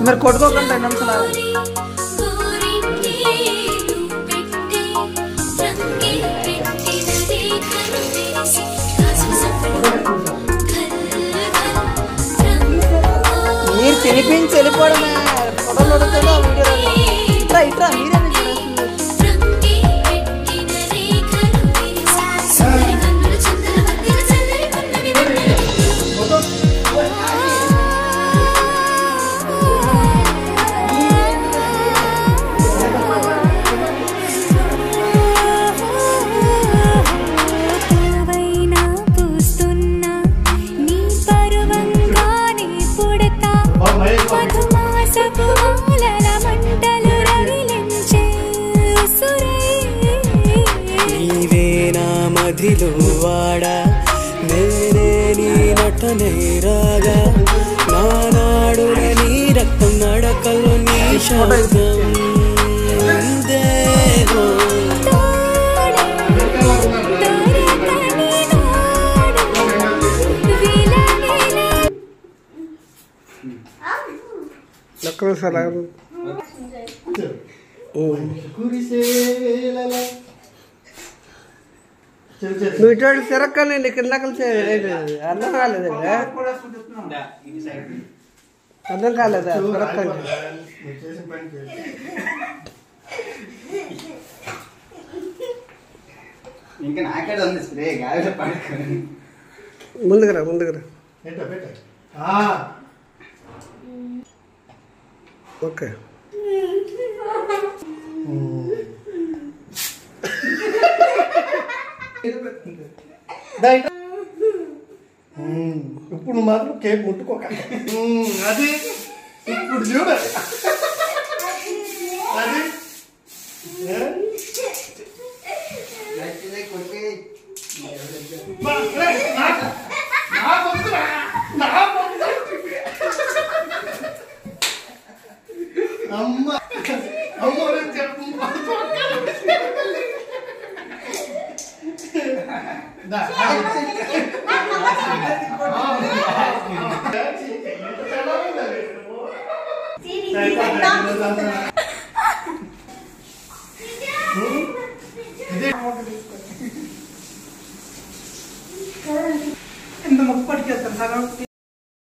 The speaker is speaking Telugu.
మరి కొట్టుకోకండి నిమిషాలు మీరు తినిపించి వెళ్ళిపోవడమే ఫోటోలు అడుగుతుందో వీడియో ఇట్రా ఇట్రా మీరే మదిలో వాడా నేనే నీ నటనే రాగా నానాడు నీ రక్తం నడకలు నీ శబ్దం దేవో నువ్వు ఇటు సిరక్కనండి కింద కలిసి అర్థం కాలేదండి అర్థం కాలేదా సిరక్కండి ముందుకురా ఓకే ఇప్పుడు మాత్రం కేక్ ముట్టుకోక అది ఇప్పుడు చూడాలి అది అమ్మ అమ్మ చెప్పు ఇంత ముప్పటికి